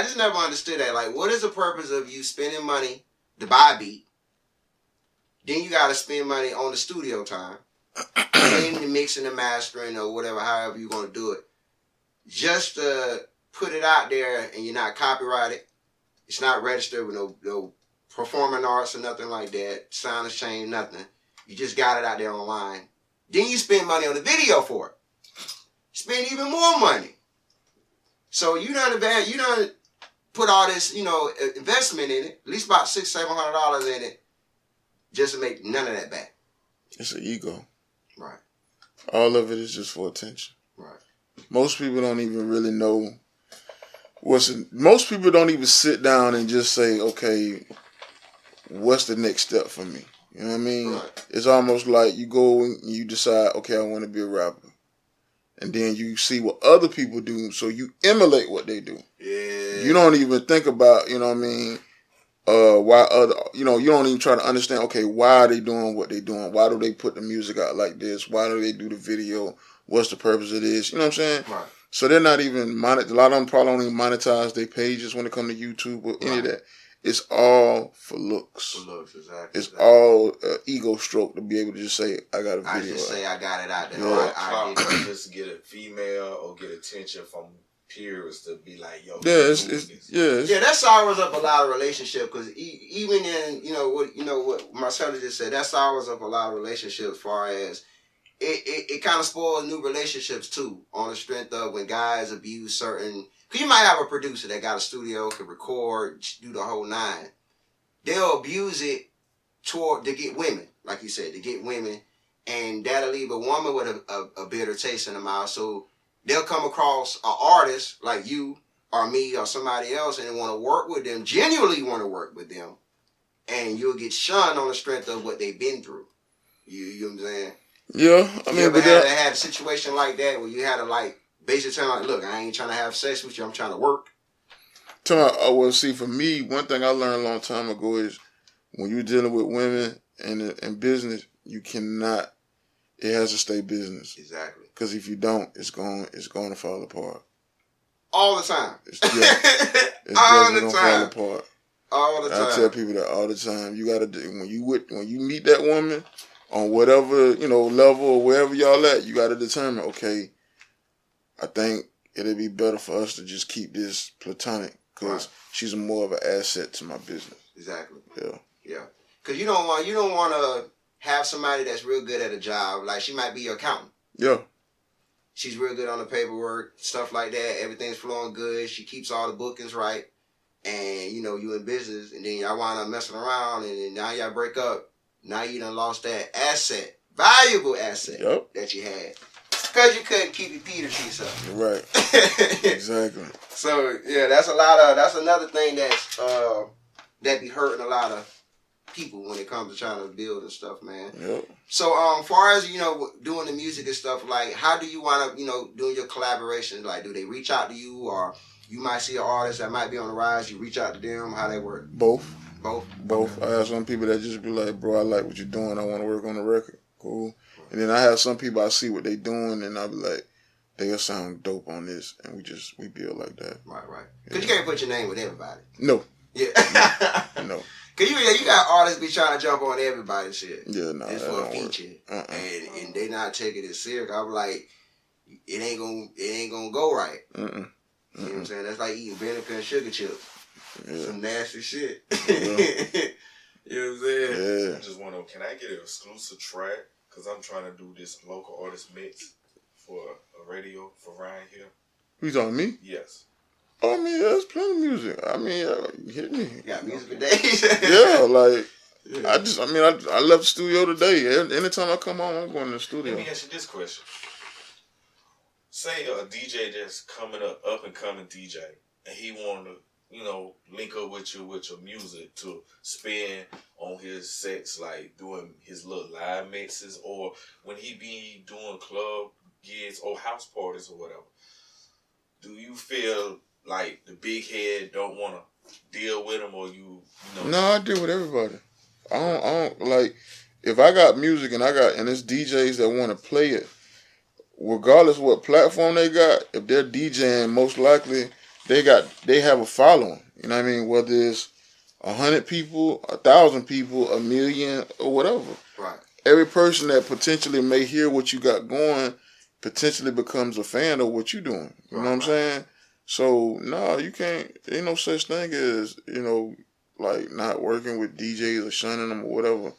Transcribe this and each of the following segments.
I just never understood that. Like, what is the purpose of you spending money to buy a beat? Then you got to spend money on the studio time, then the mixing and mastering or whatever, however you're going to do it, just to put it out there and you're not copyrighted. It's not registered with no performing arts or nothing like that. Sound exchange, nothing. You just got it out there online. Then you spend money on the video for it. Spend even more money. So you done put all this, investment in it, at least about $600-700 in it, just to make none of that back. It's an ego. Right. All of it is just for attention. Right. Most people don't even really know most people don't even sit down and just say, okay, what's the next step for me? You know what I mean? Right. It's almost like you go and you decide, okay, I want to be a rapper. And then you see what other people do, so you emulate what they do. Yeah. You don't even think about, you know what I mean, why you don't even try to understand, okay, why are they doing what they're doing? Why do they put the music out like this? Why do they do the video? What's the purpose of this? You know what I'm saying? Right. So they're not even, a lot of them probably don't even monetize their pages when it comes to YouTube or any of that. It's all for looks. For looks, exactly. It's all ego stroke to be able to just say, I got a video. I just say I got it out there. Yeah. I just get a female or get attention from peers to be like, yo, that sours up a lot of relationship because even in what Marcella just said, that sours up a lot of relationships as far as it kind of spoils new relationships too, on the strength of when guys abuse certain. Cause you might have a producer that got a studio, could record, do the whole nine. They'll abuse it to get women, like you said, to get women, and that'll leave a woman with a bitter taste in the mouth. So they'll come across an artist like you or me or somebody else, and they want to work with them, genuinely want to work with them, and you'll get shunned on the strength of what they've been through. You know what I'm saying? Yeah, I mean, you ever had a situation like that where you had to basically tell them, look, I ain't trying to have sex with you, I'm trying to work. See, for me, one thing I learned a long time ago is when you're dealing with women in business, you cannot. It has to stay business. Exactly. Because if you don't, it's going to fall apart. All the time. It's definitely going to fall apart. All the time. I tell people that all the time. You got to do when you meet that woman on whatever level or wherever y'all at, you got to determine, okay, I think it'd be better for us to just keep this platonic because she's more of an asset to my business. Exactly. Yeah. Because you don't want to have somebody that's real good at a job. Like she might be your accountant. Yeah. She's real good on the paperwork, stuff like that. Everything's flowing good. She keeps all the bookings right. And, you in business. And then y'all wind up messing around. And then now y'all break up. Now you done lost that asset. Valuable asset that you had. Because you couldn't keep your Pt.2 up. Right. Exactly. So, yeah, that's another thing that be hurting a lot of people when it comes to trying to build and stuff, man. Yep. So, far as, doing the music and stuff, like, how do you wind up, doing your collaborations? Like, do they reach out to you, or you might see an artist that might be on the rise, you reach out to them? How they work? Both. Okay. I have some people that just be like, bro, I like what you're doing. I want to work on the record. Cool. And then I have some people, I see what they doing, and I be like, they'll sound dope on this, and we build like that. Right. Because you can't put your name with everybody. No. Yeah. No. Because you got artists be trying to jump on everybody's shit. Yeah, no, it's for a feature. And they not taking it serious. I'm like, it ain't gonna go right. You know what I'm saying? That's like eating vinegar and sugar chips. Yeah. Some nasty shit. Yeah. You know what I'm saying? Yeah. I just want to, can I get an exclusive track? Because I'm trying to do this local artist mix for a radio for Ryan here. You talking to me? Yes. Oh, I mean, there's plenty of music. I mean, hit me. You got music for days. I left the studio today. Anytime I come home, I'm going to the studio. Let me ask you this question. Say a DJ that's coming up and coming DJ, and he want to, link up with you with your music to spin on his sets, like doing his little live mixes, or when he be doing club gigs or house parties or whatever. Do you feel like the big head don't want to deal with him, or No, I deal with everybody. I don't like, if I got music and it's DJs that want to play it, regardless of what platform they got, if they're DJing, most likely they have a following. You know what I mean? Whether it's 100 people, 1,000 people, 1 million, or whatever. Right. Every person that potentially may hear what you got going potentially becomes a fan of what you're doing. You know what I'm saying? So, no, you can't. Ain't no such thing as, like not working with DJs or shunning them or whatever.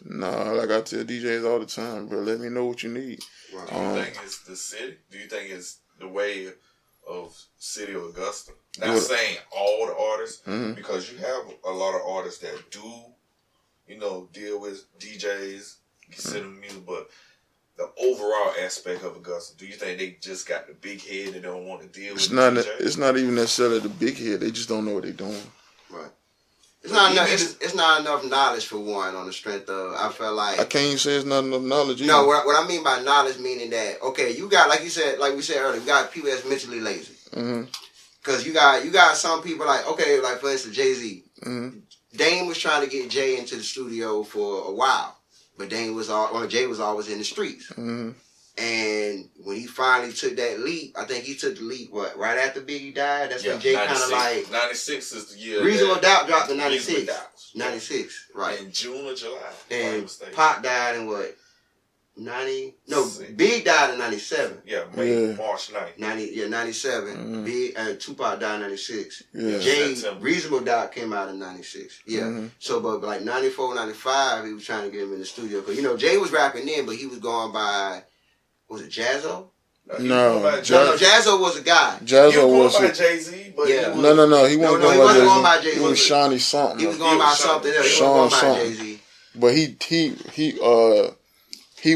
Nah, like I tell DJs all the time, bro, let me know what you need. Right. Do you think it's the city? Do you think it's the way of city of Augusta? Not saying all the artists, because you have a lot of artists that do, deal with DJs, consider music, but the overall aspect of Augusta, do you think they just got the big head and don't want to deal with DJs? It's not even necessarily the big head. They just don't know what they're doing. Right. It's not enough. It's not enough knowledge for one. On the strength of, I feel like I can't even say it's not enough knowledge. Either. No, what I mean by knowledge, meaning that you got like we said earlier, you got people that's mentally lazy. Because you got some people like for instance Jay-Z. Dame was trying to get Jay into the studio for a while, but Jay was always in the streets. And when he finally took that leap, I think he took the leap, right after Biggie died? That's when Jay kind of like... 96 is the year. Reasonable Doubt dropped in 96. 96, right. In June or July. And Pac died in what? 90? No, Big died in 97. Yeah, March 9th. 97. Big and Tupac died in 96. Yeah. Jay, Reasonable Doubt came out in 96. Yeah. So, but like 94, 95, he was trying to get him in the studio. Because, Jay was rapping then, but he was going by... Was it Jazzo? No, Jazzo was a guy. Jazzo was by Jay-Z, but no, he wasn't going by Jay-Z. He was Shawnee something. He was going by something else. Sean something. Jay-Z. But he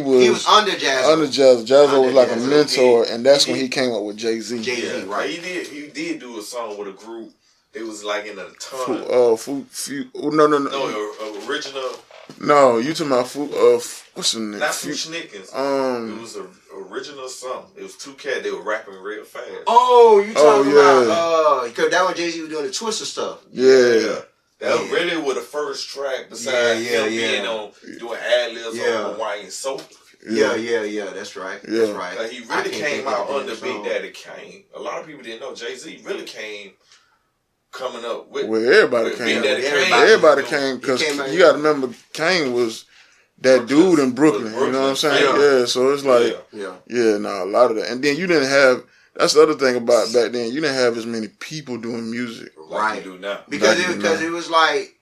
was under Jazzo. Under Jazzo. Jazzo was like a mentor, and that's when he came up with Jay-Z. Jay-Z, right? He did do a song with a group. It was like in a ton. Original. No, you talking about what's the name? Not Fushnikins. It was an original song. It was two cats. They were rapping real fast. Oh, you talking about? Because that when Jay-Z was doing the Twister stuff. Yeah. That really was the first track besides him being on doing ad-libs on Hawaiian Soap. Yeah, that's right. Yeah. That's right. He really came out under Big Daddy Kane. A lot of people didn't know Jay-Z really came coming up with everybody came. Everybody came because you got to remember Kane was that dude in Brooklyn. You know what I'm saying? Yeah. So it's like a lot of that. And then you didn't have. That's the other thing about back then. You didn't have as many people doing music like you do now. Because it was like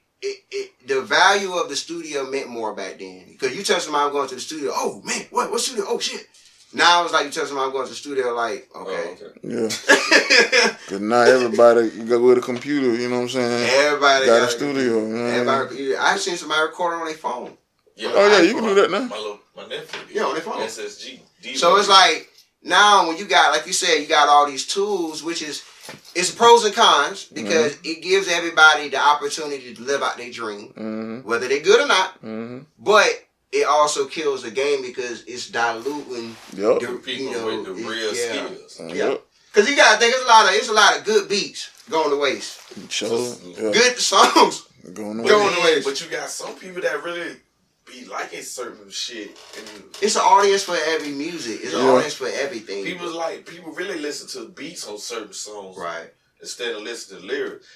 the value of the studio meant more back then. Because you tell somebody I'm going to the studio. Oh man, what studio? Oh shit. Now it's like you tell somebody I'm going to the studio, like, okay. Yeah. Because now everybody go with a computer, you know what I'm saying? Everybody got a studio. I've seen somebody recording on their phone. Yeah, you can do that now. My nephew. Yeah, on their phone. SSG. So it's like, now when you got, like you said, you got all these tools, which is, it's pros and cons, because it gives everybody the opportunity to live out their dream, whether they're good or not. But it also kills the game because it's diluting the people with the real skills. Yeah, because you gotta think it's a lot of good beats going to waste. Good songs going to waste. But you got some people that really be liking certain shit. And it's an audience for every music. It's an audience for everything. People really listen to beats on certain songs, right? Instead of listening to lyrics.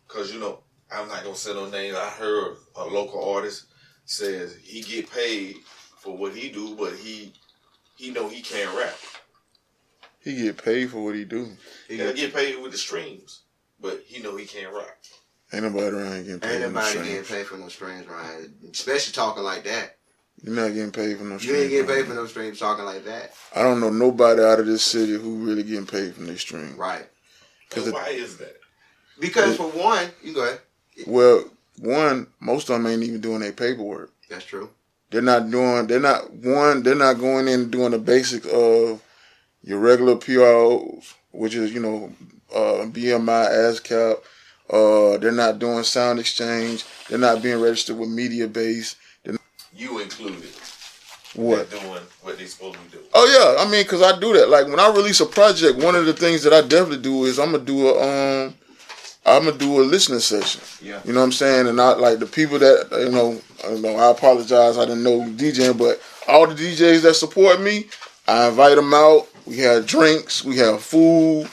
Because I'm not gonna say no names. I heard a local artist says he get paid for what he do, but he know he can't rap. He get paid for what he do. He get paid with the streams, but he know he can't rap. Ain't nobody around getting paid. Ain't nobody getting paid for no streams, right? Especially talking like that. You're not getting paid for no streams. You ain't getting paid for no streams talking like that. I don't know nobody out of this city who really getting paid from their stream. Right. Why is that? Because for one, you go ahead. Well, one, most of them ain't even doing their paperwork. That's true. They're not going in and doing the basics of your regular PROs, which is, BMI, ASCAP. They're not doing sound exchange. They're not being registered with Media Base. You included. What? They're doing what they're supposed to do. Oh, yeah. I mean, because I do that. Like, when I release a project, one of the things that I definitely do is I'm going to do a listening session. Yeah. You know what I'm saying? And I like the people that, I apologize, I didn't know DJing, but all the DJs that support me, I invite them out. We have drinks, we have food,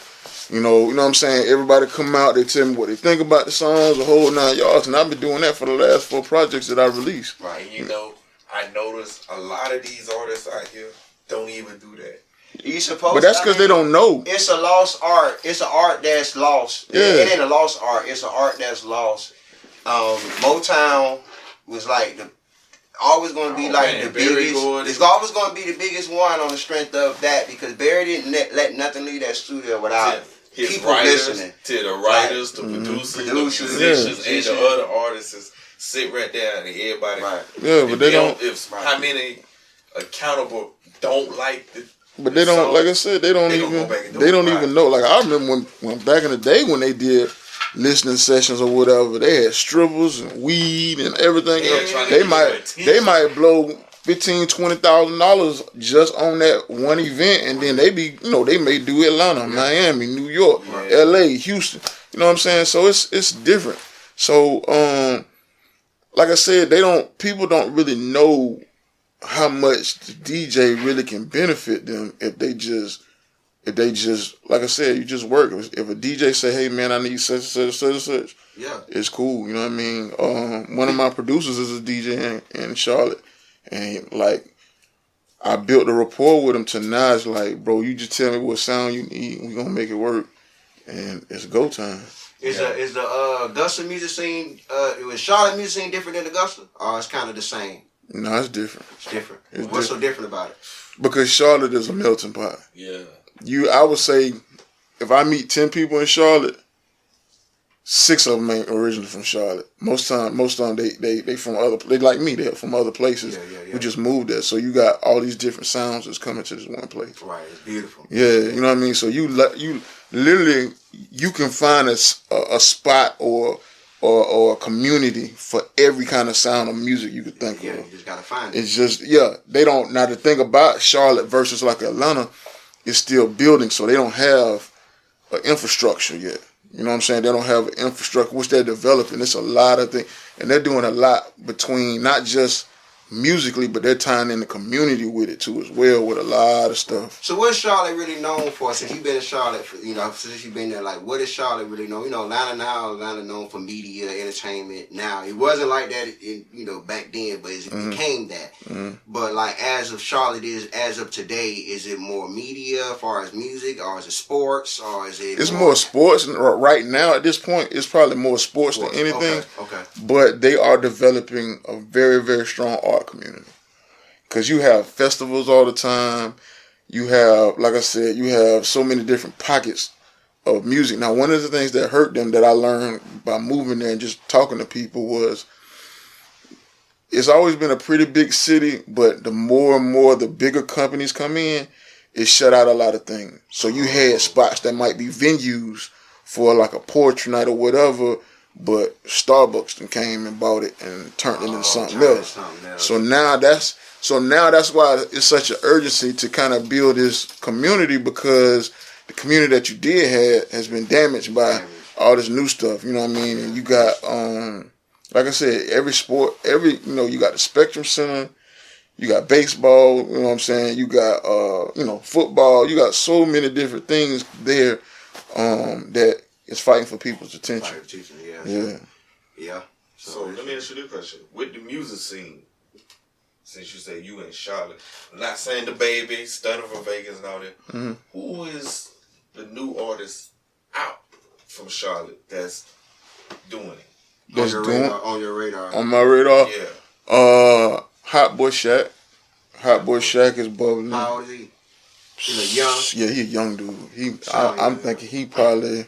You know what I'm saying? Everybody come out, they tell me what they think about the songs, the whole 9 yards, and I've been doing that for the last 4 projects that I released. Right, and you know, I noticed a lot of these artists out here don't even do that. You supposed, but that's because they don't know. It's a lost art. It's an art that's lost. Yeah. It ain't a lost art. It's an art that's lost. Motown was like always going to be the biggest. It's always going to be the biggest one on the strength of that because Barry didn't let nothing leave that studio without his people writers, listening. To the writers, the producers, the musicians, and the other artists sit right there and everybody. Right. Yeah, but they don't. How many accountable don't like the. But they don't, like I said, they don't even know. Like I remember when back in the day when they did listening sessions or whatever, they had strippers and weed and everything else. They might blow $15,000-$20,000 just on that one event, and then they may do Atlanta, Miami, New York, LA, Houston. You know what I'm saying? So it's different. So like I said, people don't really know how much the DJ really can benefit them if they just like I said, you just work. If a DJ say, hey man, I need such it's cool. You know what I mean? One of my producers is a DJ in Charlotte, and like I built a rapport with him to now it's like, bro, you just tell me what sound you need, and we're gonna make it work, and it's go time. Is the Augusta music scene was Charlotte music scene different than Augusta? Or it's kind of the same? No, it's different. It's different. What's so different about it? Because Charlotte is a melting pot. Yeah. I would say, if I meet 10 people in Charlotte, 6 of them ain't originally from Charlotte. Most of them they from they like me. They're from other places. Yeah. We just moved there, so you got all these different sounds that's coming to this one place. Right. It's beautiful. Yeah, you know what I mean. So you literally you can find a spot or a community for every kind of sound of music you could think of. Yeah, you just gotta find it. It's just they don't. Now the thing about Charlotte versus like Atlanta, it's still building, so they don't have an infrastructure yet. You know what I'm saying? They don't have an infrastructure, which they're developing. It's a lot of things, and they're doing a lot between not just musically, but they're tying in the community with it too as well, with a lot of stuff. So what's Charlotte really known for? Since you've been in Charlotte, since you've been there, like what is Charlotte really known? Atlanta known for media, entertainment. Now it wasn't like that, back then, but it became that. Mm-hmm. But like as of Charlotte as of today, is it more media as far as music, or is it sports, or is it? It's more sports right now. At this point, it's probably more sports than anything. Okay. But they are developing a very, very strong art community, because you have festivals all the time. You have, like I said, you have so many different pockets of music. Now, one of the things that hurt them that I learned by moving there and just talking to people was, it's always been a pretty big city, but the more and more the bigger companies come in, it shut out a lot of things. So you had spots that might be venues for like a poetry night or whatever, but Starbucks then came and bought it and turned it into something else. So now that's why it's such an urgency to kind of build this community, because the community that you did have has been damaged by all this new stuff. You know what I mean? And you got, like I said, every sport, you got the Spectrum Center, you got baseball. You know what I'm saying? You got, football. You got so many different things there that is fighting for people's attention. Yeah. So let me ask you this question: with the music scene, since you say you in Charlotte, I'm not saying the baby, Stunning from Vegas and all that. Mm-hmm. Who is the new artist out from Charlotte that's doing it? On your radar. On my radar? Yeah. Hot Boy Shaq. Hot Boy Shaq is bubbling. How old is he? He's young? Yeah, he's a young dude. I'm thinking he probably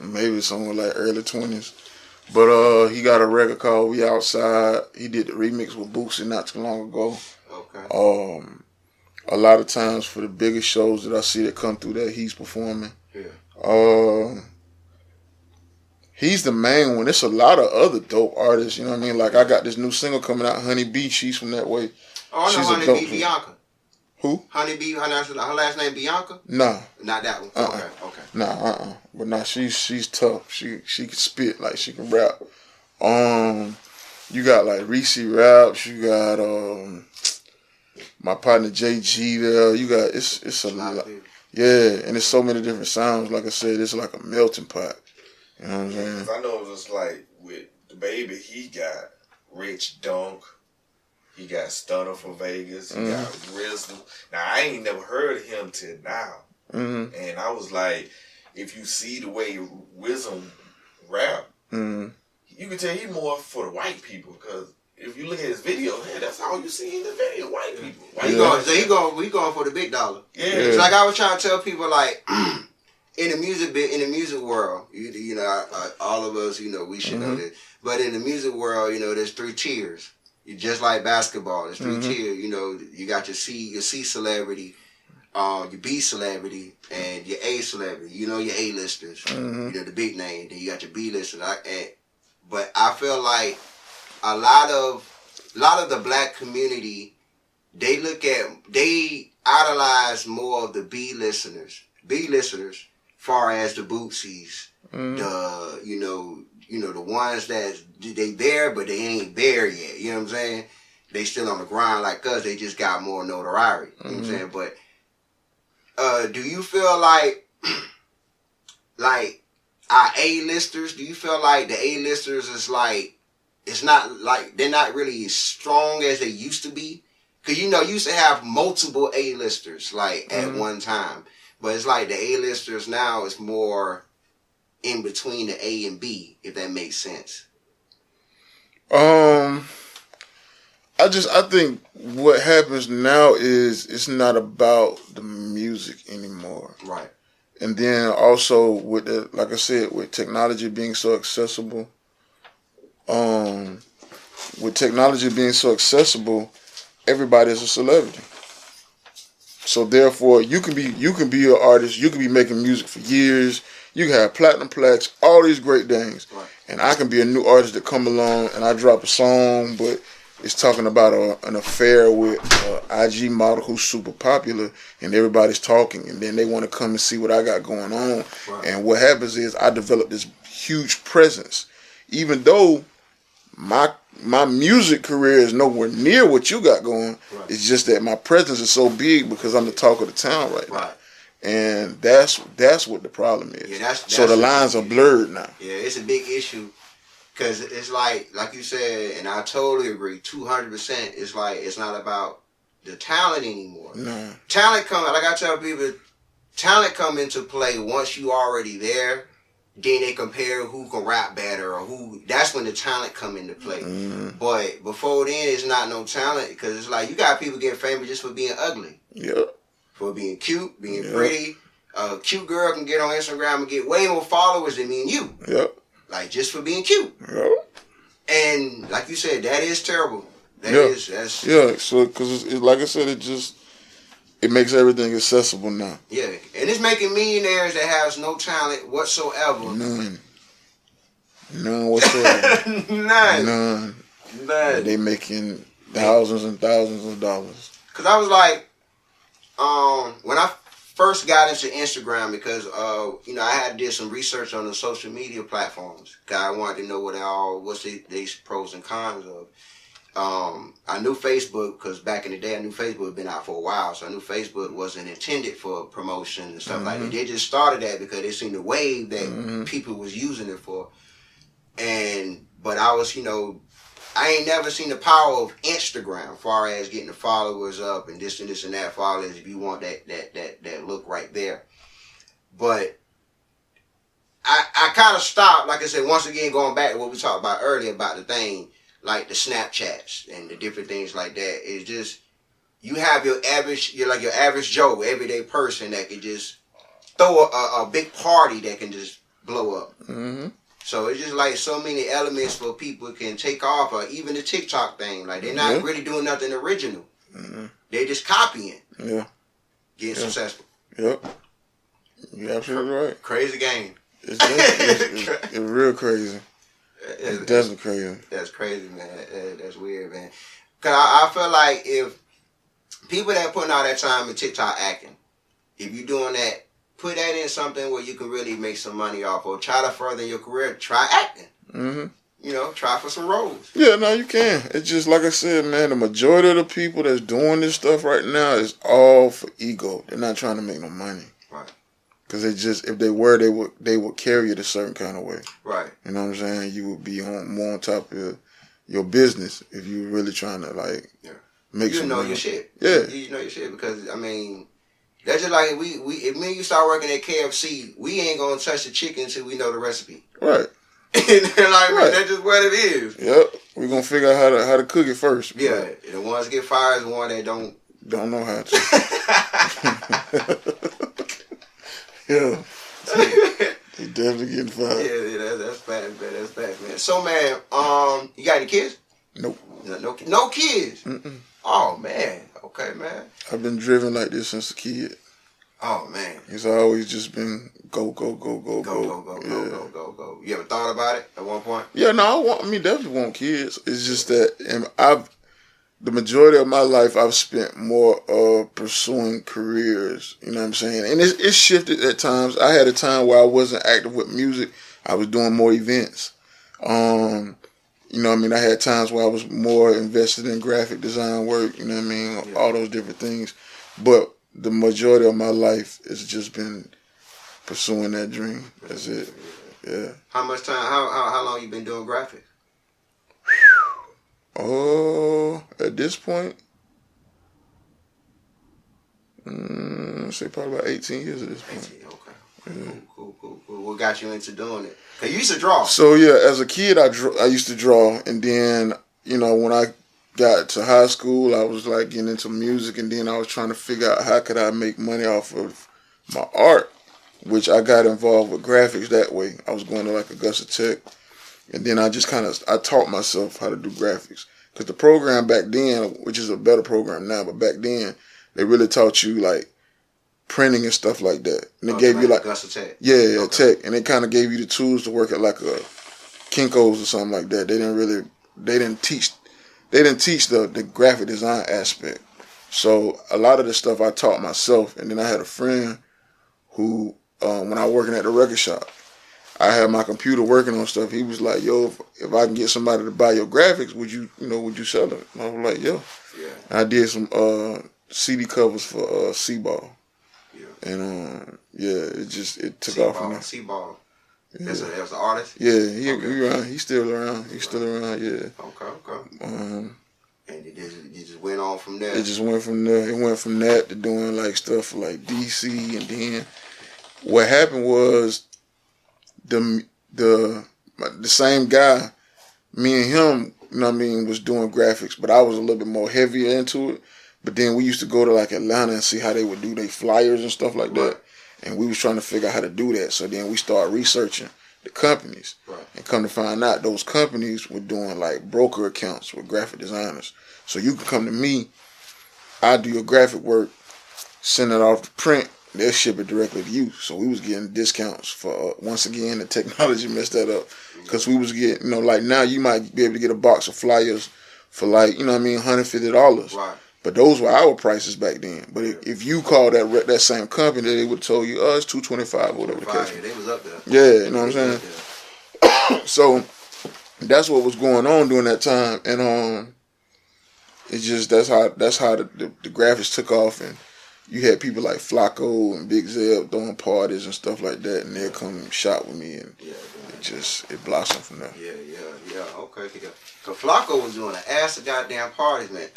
maybe somewhere like early 20s. But he got a record called We Outside. He did the remix with Boosie not too long ago. Okay. A lot of times for the biggest shows that I see that come through there, he's performing. Yeah. He's the main one. There's a lot of other dope artists, you know what I mean? Like I got this new single coming out, Honey Bee. She's from that way. Oh, I know Honey Bee, Bianca. Who? Honey Bee, her last name Bianca? Nah. Not that one. Okay. Nah, But nah, she's tough. She can spit, like she can rap. You got like Reese Raps, you got my partner JG there. You got it's a lot. Yeah, and there's so many different sounds. Like I said, it's like a melting pot. You know what I'm saying? Cause I know just like with the baby, he got Rich Dunk. He got Stunner from Vegas. He got Wisdom. Now, I ain't never heard of him till now. And I was like, if you see the way Wisdom rap, you can tell he more for the white people. Because if you look at his video, man, that's all you see in the video, white people. We going for the big dollar. Yeah. It's like I was trying to tell people, like, in the music world, you know, all of us, you know, we should know this. But in the music world, you know, there's 3 tiers. Just like basketball, there's 3 tiers. You know, you got your C celebrity, your B celebrity, and your A celebrity. You know, your A-listers. You know, the big name. Then you got your B-listers. But I feel like a lot of the black community, they idolize more of the B-listeners, far as the Bootsy's, the the ones that they there but they ain't there yet. You know what I'm saying? They still on the grind like us. They just got more notoriety. You know what I'm saying? But do you feel like our A-listers? Do you feel like the A-listers is like, it's not like they're not really as strong as they used to be? Because you know, you used to have multiple A-listers like at one time, but it's like the A-listers now is more in between the A and B, if that makes sense. I think what happens now is it's not about the music anymore. Right. And then also with like I said, with technology being so accessible, everybody's a celebrity. So therefore, you can be an artist. You can be making music for years. You can have platinum plaques, all these great things. Right. And I can be a new artist that come along and I drop a song, but it's talking about an affair with an IG model who's super popular, and everybody's talking, and then they want to come and see what I got going on. Right. And what happens is I develop this huge presence, even though my music career is nowhere near what you got going. Right. It's just that my presence is so big because I'm the talk of the town right now. And that's what the problem is. Yeah, that's so the lines are blurred now. Yeah, it's a big issue because it's like you said, and I totally agree, 200%. It's like it's not about the talent anymore. No. Talent like I tell people, talent come into play once you already there. Then they compare who can rap better or who. That's when the talent come into play. But before then, it's not no talent because it's like you got people getting famous just for being ugly. Yep. For being cute, being pretty. A cute girl can get on Instagram and get way more followers than me and you. Yep. Like just for being cute. Yep. And like you said, that is terrible. That's so because like I said, it makes everything accessible now. Yeah, and it's making millionaires that has no talent whatsoever. None whatsoever. None. And they making thousands and thousands of dollars. Cause I was like, when I first got into Instagram, because I had did some research on the social media platforms. Cause I wanted to know what's the pros and cons of. I knew Facebook because back in the day I knew Facebook had been out for a while, so I knew Facebook wasn't intended for promotion and stuff like that. They just started that because they seen the wave that people was using it for. But I was, I ain't never seen the power of Instagram as far as getting the followers up and this and that followers if you want that look right there. But I kind of stopped, like I said, once again going back to what we talked about earlier about the thing. Like the Snapchats and the different things like that. It's just, you have you're like your average Joe, everyday person that can just throw a big party that can just blow up. So it's just like so many elements for people can take off, or even the TikTok thing. Like they're not really doing nothing original. They're just copying. Yeah. Getting successful. Yep. You're absolutely right. Crazy game. It's real crazy. It's definitely crazy. That's crazy, man. That's weird, man. Cause I feel like if people that putting all that time in TikTok acting, if you're doing that, put that in something where you can really make some money off, or try to further your career. Try acting. Try for some roles. Yeah, no, you can. It's just like I said, man. The majority of the people that's doing this stuff right now is all for ego. They're not trying to make no money. Because if they were, they would carry it a certain kind of way. Right. You know what I'm saying? You would be more on top of your business if you were really trying to make some money. Your shit. Yeah. You know your shit because I mean, that's just like if me and you start working at KFC, we ain't gonna touch the chicken until we know the recipe. Right. Man, that's just what it is. Yep. We're gonna figure out how to cook it first. Yeah. The ones that get fired is the one that don't know how to. Yeah. They definitely getting fired. Yeah, that's bad, man. That's bad, man. So, man, you got any kids? Nope. No kids? Mm-mm. Oh, man. Okay, man. I've been driven like this since a kid. Oh, man. It's always just been go. Go. You ever thought about it at one point? Yeah, no, I definitely want kids. It's just that the majority of my life I've spent more pursuing careers, you know what I'm saying? And it's shifted at times. I had a time where I wasn't active with music. I was doing more events. You know what I mean? I had times where I was more invested in graphic design work, you know what I mean? Yeah. All those different things. But the majority of my life has just been pursuing that dream. That's it. Yeah. How much time, how long you been doing graphics? Oh, at this point, I'd say probably about 18 years at this point. 18, okay. Yeah. Cool. What got you into doing it? Cause you used to draw. So yeah, as a kid, I used to draw, and then when I got to high school, I was like getting into music, and then I was trying to figure out how could I make money off of my art, which I got involved with graphics that way. I was going to like Augusta Tech. And then I just I taught myself how to do graphics. Because the program back then, which is a better program now, but back then, they really taught you like printing and stuff like that. And they gave you like Augusta Tech. Yeah, okay. Tech. And they kind of gave you the tools to work at like a Kinko's or something like that. They didn't teach the graphic design aspect. So a lot of the stuff I taught myself. And then I had a friend who, when I was working at the record shop, I had my computer working on stuff. He was like, "Yo, if I can get somebody to buy your graphics, would you sell it?" And I was like, "Yo." Yeah. And I did some CD covers for C-Ball. Yeah. And it took off from there. C-Ball. Yeah. That's an artist. Yeah, he around. He's still around. He's still around. Yeah. Okay. And it just went on from there. It just went from there. It went from that to doing like stuff for like DC, and then what happened was. The same guy, me and him, you know what I mean, was doing graphics, but I was a little bit more heavier into it. But then we used to go to like Atlanta and see how they would do their flyers and stuff like that. And we was trying to figure out how to do that. So then we started researching the companies. Right. And come to find out those companies were doing like broker accounts with graphic designers. So you can come to me, I do your graphic work, send it off to print, they'll ship it directly to you. So we was getting discounts for, once again, the technology messed that up. Because we was getting, like now you might be able to get a box of flyers for like, $150. Right. But those were our prices back then. But if you call that same company, they would have told you, it's $225 or whatever the case. They was up there. Yeah, you know what I'm saying? So that's what was going on during that time. And it's just, that's how the graphics took off. And you had people like Flacco and Big Zeb throwing parties and stuff like that, and they'd come and shop with me, and it blossomed from there. Yeah. Okay. Cause Flacco was doing an ass of goddamn parties, man.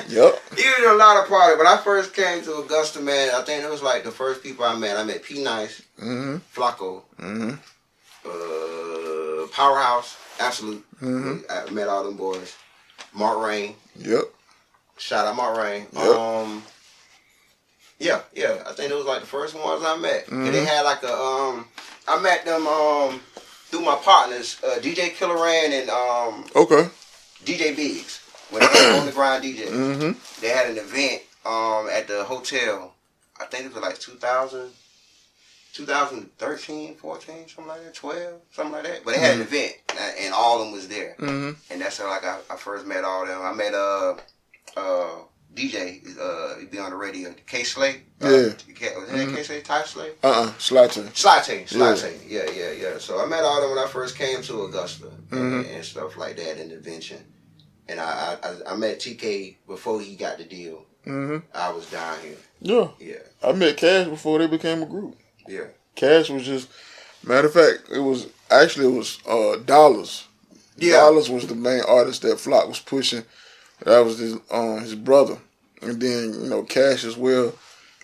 Yep. He was doing a lot of parties. When I first came to Augusta, man, I think it was like the first people I met. I met P Nice, Flacco, Powerhouse, Absolute. I met all them boys. Mark Rain. Yep. Shout out Mark Rain. Yep. Yeah. I think it was like the first ones I met. And they had like I met them through my partners, DJ Killeran and DJ Biggs. When they had on the grind DJs. They had an event at the hotel. I think it was like 2013, 14, something like that, 12, something like that. But they had an event, and all of them was there. And that's how I first met all of them. I met DJ, he'd be on the radio, K Slay. Was that K Slay? Ty Slay? Slyte. Yeah. So I met all of them when I first came to Augusta and stuff like that, and invention. And I met TK before he got the deal. I was down here. Yeah. I met Cash before they became a group. Yeah. Cash was just, matter of fact, it was Dollars. Yeah. Dollars was the main artist that Flock was pushing. That was his brother. And then, you know, Cash as well.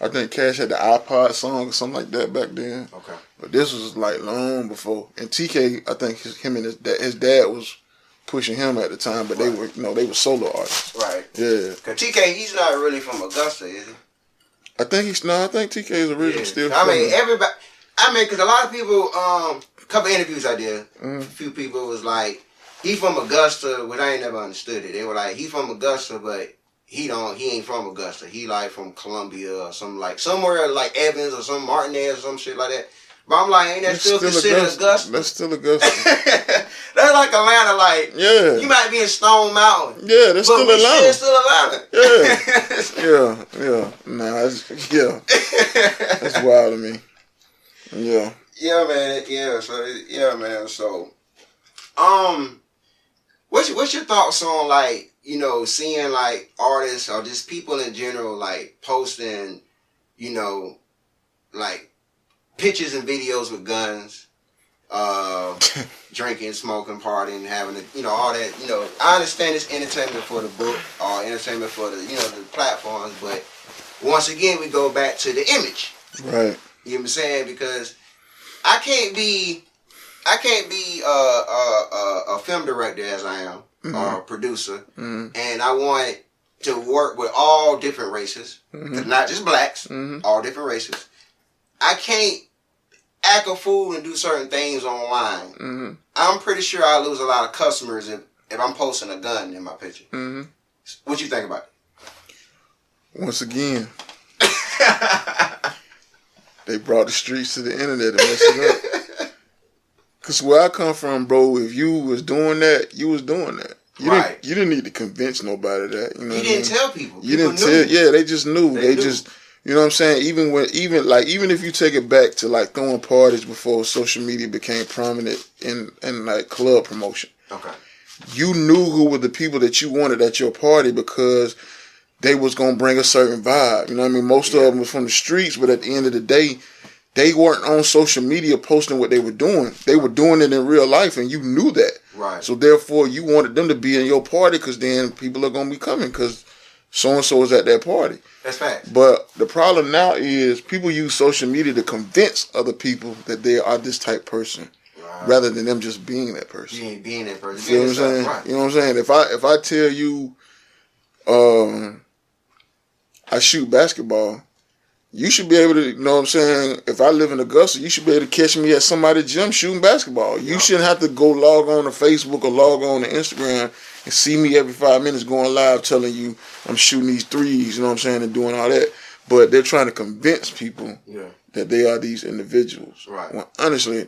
I think Cash had the iPod song or something like that back then. Okay. But this was like long before. And TK, I think him and his dad was pushing him at the time, but they were, you know, they were solo artists. Right. Yeah. Cause TK, he's not really from Augusta, is he? I think TK is originally still. I mean, everybody. I mean, cause a lot of people, a couple interviews I did, a few people was like, he from Augusta, which I ain't never understood it. They were like, he from Augusta, but he ain't from Augusta. He like from Columbia or something, like somewhere like Evans or some Martinez or some shit like that. But I'm like, ain't that still considered Augusta? That's still Augusta. That's like Atlanta, like, yeah. You might be in Stone Mountain. Yeah, that's still Atlanta. It's still Atlanta. Yeah. Nah, that's wild to me. Yeah. Yeah, man. Yeah, man. So, what's your thoughts on, like, you know, seeing like artists or just people in general like posting, you know, like pictures and videos with guns, drinking, smoking, partying, having a, you know, all that. You know, I understand it's entertainment for the book or entertainment for the, you know, the platforms, but once again we go back to the image. Right. You know what I'm saying? Because I can't be a film director as I am, or a producer, and I want to work with all different races, not just blacks, all different races. I can't act a fool and do certain things online. I'm pretty sure I lose a lot of customers if I'm posting a gun in my picture. What you think about it? Once again, they brought the streets to the internet and messed it up. Cause where I come from, bro, if you was doing that, you was doing that. You didn't need to convince nobody that. You know, you didn't tell people. You didn't tell. Yeah, they just knew. They just, you know what I'm saying. Even if you take it back to like throwing parties before social media became prominent in like club promotion. Okay. You knew who were the people that you wanted at your party because they was gonna bring a certain vibe. You know what I mean? Most of them was from the streets, but at the end of the day, they weren't on social media posting what they were doing. They were doing it in real life, and you knew that. Right. So therefore, you wanted them to be in your party because then people are gonna be coming because so and so is at that party. That's fact. But the problem now is people use social media to convince other people that they are this type person, rather than them just being that person. Being that person. You know what I'm saying? Right. You know what I'm saying? If I tell you, I shoot basketball, you should be able to, you know what I'm saying? If I live in Augusta, you should be able to catch me at somebody's gym shooting basketball. You shouldn't have to go log on to Facebook or log on to Instagram and see me every 5 minutes going live telling you I'm shooting these threes, you know what I'm saying, and doing all that. But they're trying to convince people that they are these individuals. Right. When honestly,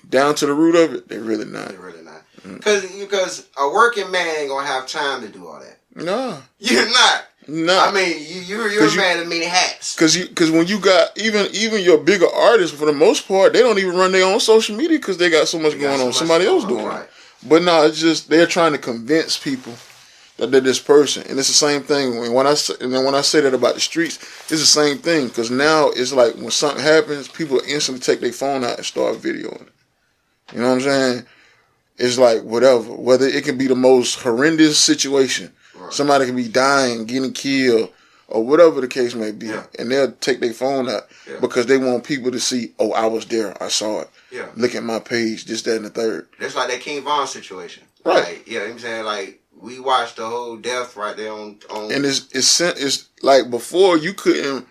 down to the root of it, they're really not. They're really not. Because a working man ain't going to have time to do all that. No. You're not. No, I mean you're a man of many hats. Because when you got even your bigger artists, for the most part, they don't even run their own social media because they got so much going on. Somebody else doing it. But no, it's just they're trying to convince people that they're this person, and it's the same thing. When I say that about the streets, it's the same thing. Because now it's like when something happens, people instantly take their phone out and start videoing it. You know what I'm saying? It's like whether it can be the most horrendous situation. Right. Somebody can be dying, getting killed, or whatever the case may be. Yeah. And they'll take their phone out because they want people to see, oh, I was there, I saw it. Yeah. Look at my page, this, that, and the third. That's like that King Von situation. Right. Like, you know what I'm saying? Like, we watched the whole death right there on and it's like before you could,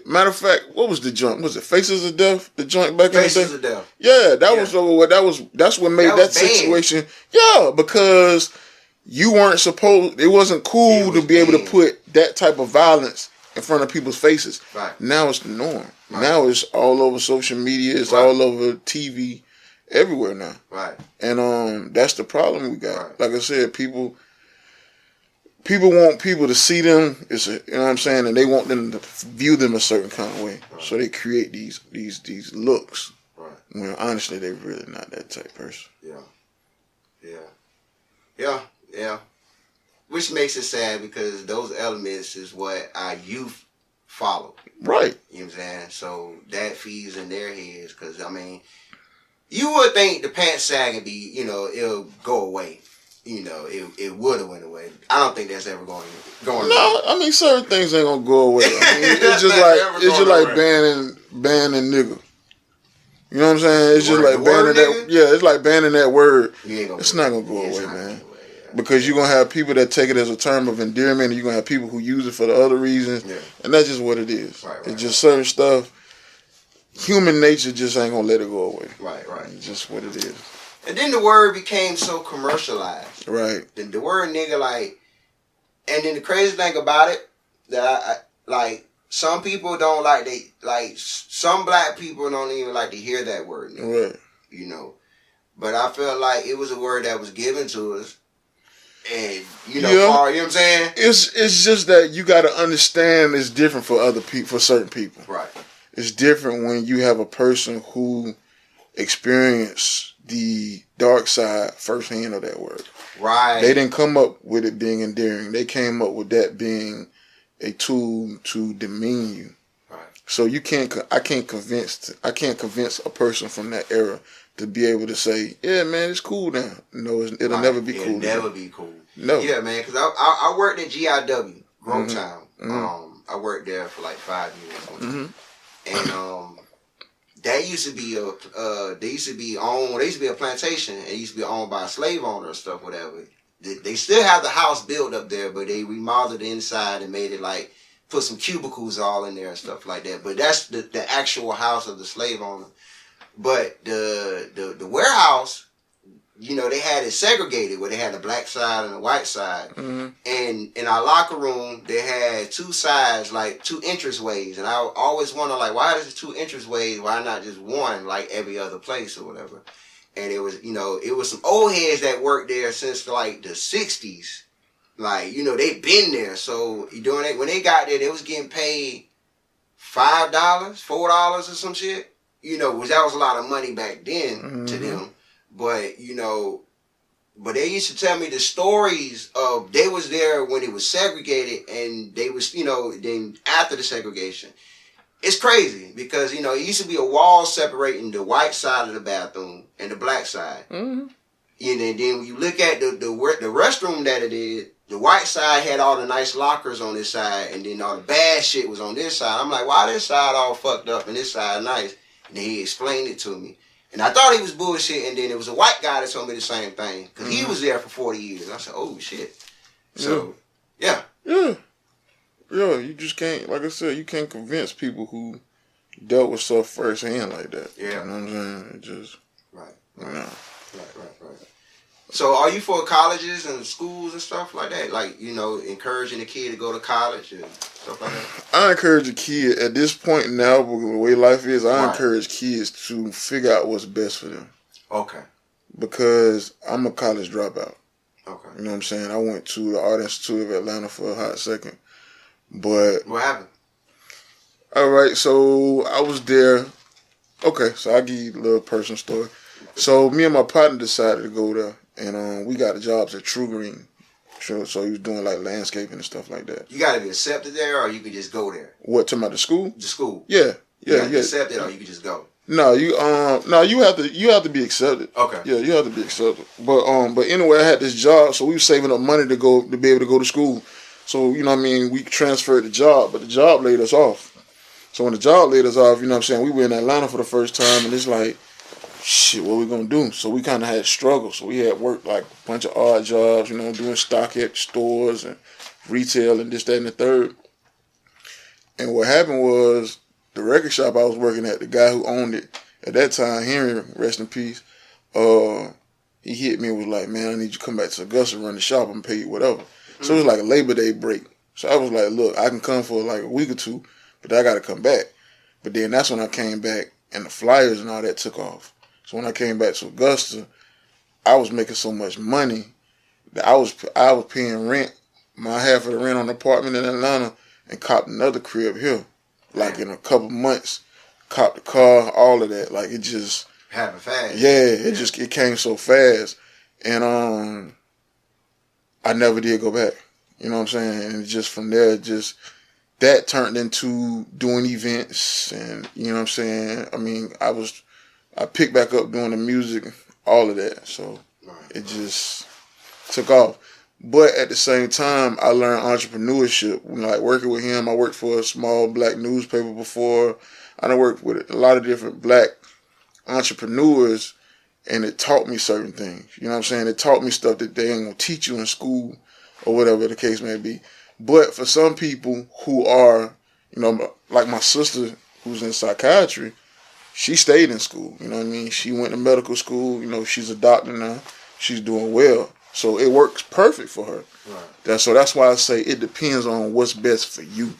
matter of fact, what was the joint? Was it Faces of Death? The joint back in the day? Faces of Death. Yeah, that's what made that situation. Yeah, because you weren't supposed, it wasn't cool to be able to put that type of violence in front of people's faces. Right. Now it's the norm. Right. Now it's all over social media, it's all over TV, everywhere now. Right. And that's the problem we got. Right. Like I said, people want people to see them, you know what I'm saying, and they want them to view them a certain kind of way. Right. So they create these looks. Right. When honestly they're really not that type of person. Yeah. Which makes it sad because those elements is what our youth follow. Right. You know what I'm saying? So that feeds in their heads because, I mean, you would think the pants sagging be, it'll go away. It would have went away. I don't think that's ever going No, away. I mean, certain things ain't going to go away. I mean, it's just like banning nigga. You know what I'm saying? It's just like banning that. Yeah, it's like banning that word. It's not gonna go away, man. Because you're gonna have people that take it as a term of endearment, and you're gonna have people who use it for the other reasons, and that's just what it is. It's just certain stuff. Human nature just ain't gonna let it go away. Right. It's just what it is. And then the word became so commercialized. Right. Then the word nigga, and then the crazy thing about it that I some people don't some black people don't even like to hear that word. Right. But I felt like it was a word that was given to us. And, you know what I'm saying? It's just that you got to understand it's different for other people, for certain people. Right. It's different when you have a person who experienced the dark side firsthand of that word. Right. They didn't come up with it being endearing. They came up with that being a tool to demean you. Right. So I can't convince a person from that era to be able to say, yeah, man, it's cool now. No, it'll never be cool. It'll never be cool. No. Yeah, man, because I worked at GIW Home Town. I worked there for like 5 years. And that used to be they used to be a plantation. It used to be owned by a slave owner or stuff, whatever. They still have the house built up there, but they remodeled the inside and made it put some cubicles all in there and stuff like that. But that's the actual house of the slave owner. But the warehouse, they had it segregated where they had the black side and the white side. And in our locker room, they had two sides, like 2 entranceways. And I always wonder, why is it 2 entranceways? Why not just one, like every other place or whatever? And it was, it was some old heads that worked there since the 60s. They been there. So when they got there, they was getting paid $5, $4 or some shit. Which that was a lot of money back then to them. But, but they used to tell me the stories of they was there when it was segregated and they was, then after the segregation. It's crazy because, it used to be a wall separating the white side of the bathroom and the black side. And then when you look at the restroom that it is, the white side had all the nice lockers on this side and then all the bad shit was on this side. I'm like, why this side all fucked up and this side nice? And then he explained it to me. And I thought he was bullshit, and then it was a white guy that told me the same thing. Because he was there for 40 years. I said, oh, shit. So, yeah. Yeah, you just can't, like I said, you can't convince people who dealt with stuff firsthand like that. Yeah. You know what I'm saying? It just... Right. Right. So are you for colleges and schools and stuff like that? Encouraging the kid to go to college and stuff like that? I encourage a kid at this point now, the way life is, I encourage kids to figure out what's best for them. Okay. Because I'm a college dropout. Okay. You know what I'm saying? I went to the Art Institute of Atlanta for a hot second. But... What happened? All right, so I was there. Okay, so I'll give you a little personal story. So me and my partner decided to go there. And we got the jobs at True Green. So he was doing landscaping and stuff like that. You got to be accepted there, or you could just go there. What, talking about the school? The school. Yeah. You got to be accepted, or you could just go. No, you have to be accepted. Okay. Yeah, you have to be accepted. But anyway, I had this job, so we were saving up money to be able to go to school. So we transferred the job, but the job laid us off. So when the job laid us off, we were in Atlanta for the first time, and it's like, shit, what we gonna do? So we kind of had struggles. So we had worked a bunch of odd jobs, doing stock at stores and retail and this, that, and the third. And what happened was the record shop I was working at, the guy who owned it at that time, Henry, rest in peace, he hit me and was like, man, I need you to come back to Augusta, run the shop, and pay you whatever. So it was like a Labor Day break. So I was like, look, I can come for a week or two, but I got to come back. But then that's when I came back and the flyers and all that took off. So when I came back to Augusta, I was making so much money that I was paying rent, my half of the rent on the apartment in Atlanta, and copped another crib here. In a couple months, copped the car, all of that. It just happened fast. Yeah, it came so fast. And I never did go back. You know what I'm saying? And just from there, that turned into doing events, and you know what I'm saying. I mean, I picked back up doing the music, all of that. So it just took off. But at the same time, I learned entrepreneurship. Like working with him, I worked for a small black newspaper before. I done worked with a lot of different black entrepreneurs, and it taught me certain things. You know what I'm saying? It taught me stuff that they ain't gonna teach you in school or whatever the case may be. But for some people who are, you know, like my sister who's in psychiatry, she stayed in school. You know what I mean? She went to medical school. You know, she's a doctor now. She's doing well. So it works perfect for her. Right. That's why I say it depends on what's best for you.